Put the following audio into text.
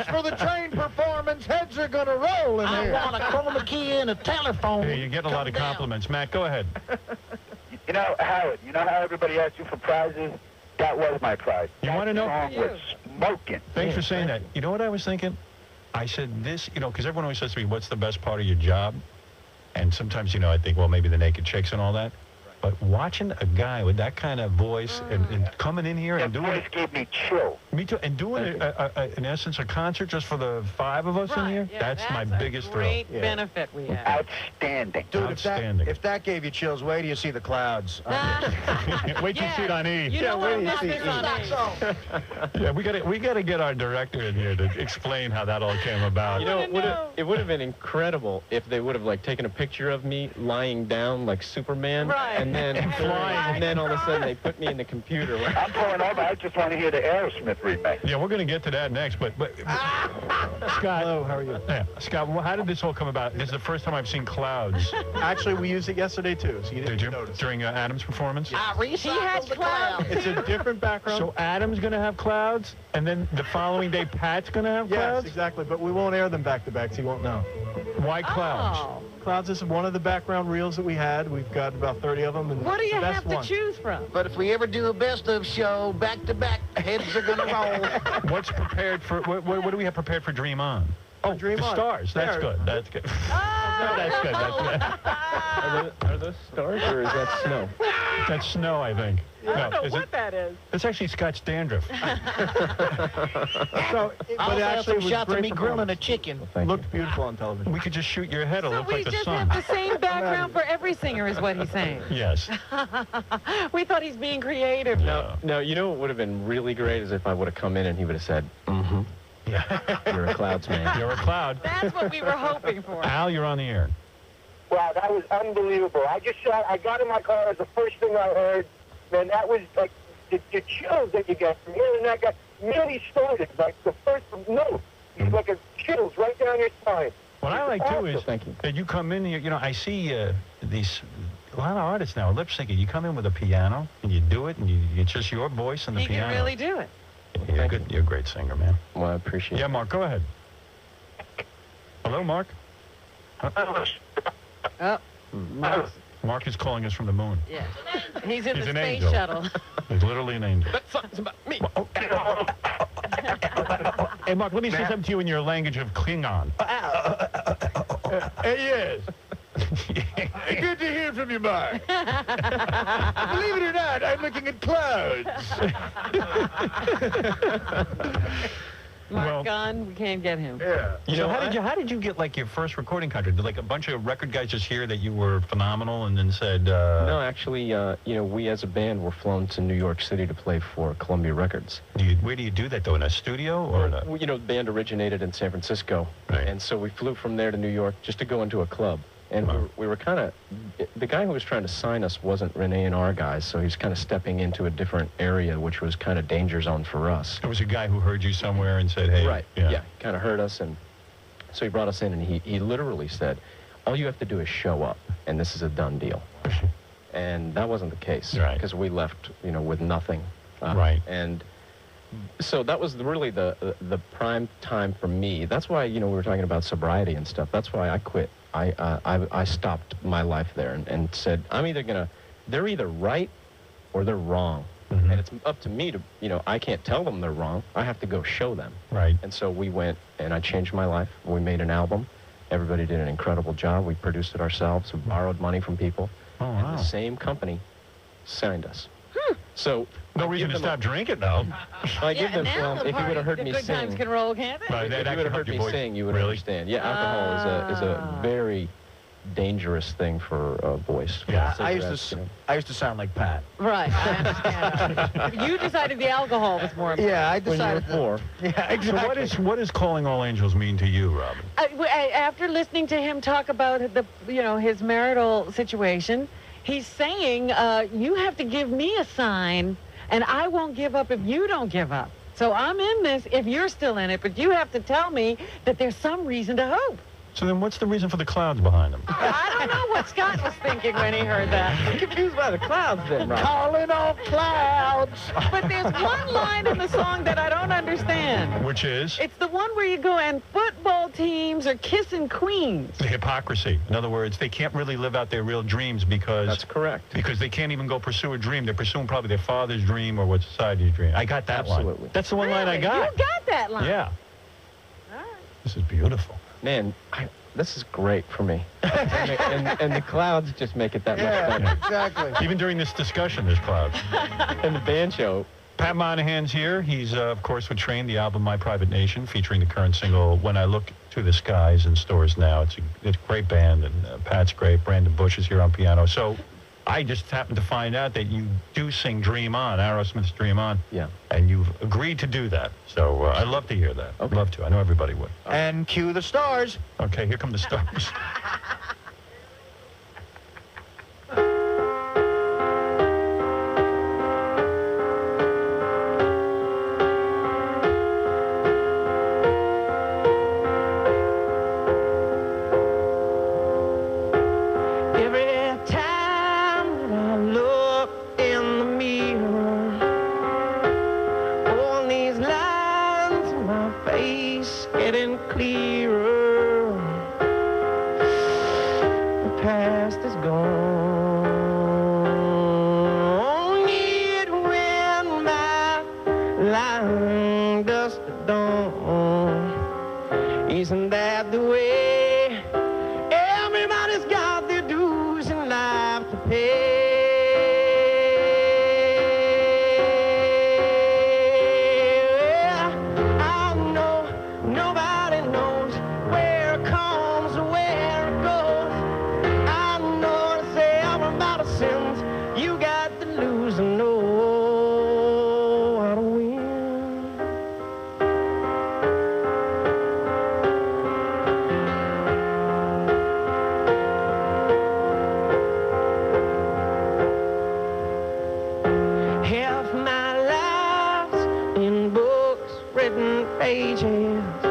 Thanks for the train performance. Heads are going to roll in here. I want a chroma key and a telephone. Hey, you get a lot of compliments. Matt, go ahead. You know, Howard, you know how everybody asks you for prizes? That was my prize. You want to know? That song was smoking. Thanks for saying that. You know what I was thinking? I said this, you know, because everyone always says to me, what's the best part of your job? And sometimes, you know, I think, well, maybe the naked chicks and all that. But watching a guy with that kind of voice and coming in here and doing it gave me chill. Me too. And doing, in essence, a concert just for the 5 of us in here, that's my biggest thrill. Great benefit we have. Outstanding. Dude, Outstanding. if that gave you chills, wait till you see the clouds. Wait till you see it on E. You know what about this on E. Yeah, we got to get our director in here to explain how that all came about. You know, it would have been incredible if they would have like taken a picture of me lying down like Superman, and then flying, and then all of a sudden they put me in the computer. I'm pulling over. I just want to hear the Aerosmith remake. Yeah, we're going to get to that next. But Scott, hello, how are you? Yeah, Scott, how did this all come about? This is the first time I've seen clouds. Actually, we used it yesterday too. So you didn't notice. During Adam's performance? He had clouds. It's a different background. So Adam's going to have clouds, and then the following day Pat's going to have clouds? Yes, exactly. But we won't air them back to back, so you won't know. Why clouds? Oh. Clouds is one of the background reels that we had. We've got about 30 of them. And What do you the best have to one. choose from? But if we ever do a best of show, back to back, heads are gonna roll. What's prepared for, what do we have prepared for Dream On? Oh, Dream the On. stars. That's There. good. That's good. That's good. That's good. Are those stars or is that snow? That's snow, I think. I don't know what that is. It's actually Scott's dandruff. So, I'll have some shots of me great grilling a performance. chicken. Looked beautiful on television. We could just shoot your head. It'll So look we like the just sun. have the same background for every singer is what he's saying. Yes. We thought he's being creative. No, you know what would have been really great is if I would have come in and he would have said, Yeah. you're a clouds man. You're a cloud. That's what we were hoping for. Al, you're on the air. Wow, that was unbelievable. I got in my car. It was the first thing I heard. Man, that was like the chills that you get from hearing that guy. Really started like the first note. It's like a chills right down your spine. What I like too is Thank you. that you come in here. You know, I see these a lot of artists now lip syncing. You come in with a piano and you do it, and it's just your voice and the He piano. can really do it. You're good. You're a great singer, man. Well, I appreciate Yeah, it. Mark, go ahead. Hello, Mark. Oh, Mark is calling us from the moon. yeah. He's in He's the an space angel. shuttle. He's literally an angel. That song's about me. Hey, Mark, let me say something to you in your language of Klingon. Yes. Good to hear from you, Mark. Believe it or not, I'm looking at clouds. Mark gone, we can't get him. Yeah. You So know, how did you get like your first recording contract? Did like a bunch of record guys just hear that you were phenomenal and then said? No, actually, you know, we as a band were flown to New York City to play for Columbia Records. Where do you do that though? In a studio or? Well, you know, the band originated in San Francisco, Right. and so we flew from there to New York just to go into a club. And we were kind of, the guy who was trying to sign us wasn't Renee and our guys, so he's kind of stepping into a different area, which was kind of danger zone for us. There was a guy who heard you somewhere and said, "Hey." Right. Yeah. Kind of heard us, and so he brought us in, and he literally said, "All you have to do is show up, and this is a done deal." And that wasn't the case, Right. because we left, you know, with nothing. Right. And so that was really the prime time for me. That's why, you know, we were talking about sobriety and stuff. That's why I quit. I stopped my life there and said, they're either right or they're wrong. Mm-hmm. And it's up to me to, you know, I can't tell them they're wrong. I have to go show them. Right. And so we went and I changed my life. We made an album. Everybody did an incredible job. We produced it ourselves. We borrowed money from people. Oh, And wow. the same company signed us. So No reason to stop drinking, though. I give them, now the if you would have heard me good times sing, can roll, can't they? Right. if That you would actually have heard helped your me voice. sing, you would Really? understand. Yeah, alcohol is a very dangerous thing for a voice. Yeah, I Cigarettes, you know. used to sound like Pat. Right, I understand. You decided the alcohol was more important. Yeah, I When you were decided. 4. Yeah, So exactly. what does Calling All Angels mean to you, Robin? After listening to him talk about his marital situation, he's saying, you have to give me a sign, and I won't give up if you don't give up. So I'm in this if you're still in it, but you have to tell me that there's some reason to hope. So then what's the reason for the clouds behind them? I don't know what Scott was thinking when he heard that. I'm confused by the clouds then, Rob. Calling off clouds. But there's one line in the song that I don't understand. Which is It's the one where you go, and football teams are kissing queens. the hypocrisy. In other words, they can't really live out their real dreams because That's correct. because they can't even go pursue a dream. They're pursuing probably their father's dream or what society's dream. I got that line. Absolutely. That's the one line I Really? got. You got that line. Yeah. All right. This is beautiful. Man, this is great for me. and the clouds just make it that much better. Exactly. Even during this discussion, there's clouds. And the band show. Pat Monahan's here. He's, of course, with Train, the album My Private Nation, featuring the current single When I Look to the Skies in stores now. It's a great band, and Pat's great. Brandon Bush is here on piano. So I just happened to find out that you do sing Dream On, Aerosmith's Dream On. Yeah. And you've agreed to do that. So I'd love to hear that. I'd Okay. love to. I know everybody would. And cue the stars. Okay, here come the stars. Every time I look in the mirror, all these lines on my face getting clearer. The past is gone. Yet when my lying dust at dawn, isn't that the way? Everybody's got their dues in life to pay. I know nobody knows where it comes or where it goes. I know to say everybody's sins. You got to lose and know how to win. Half my life's in books, written pages.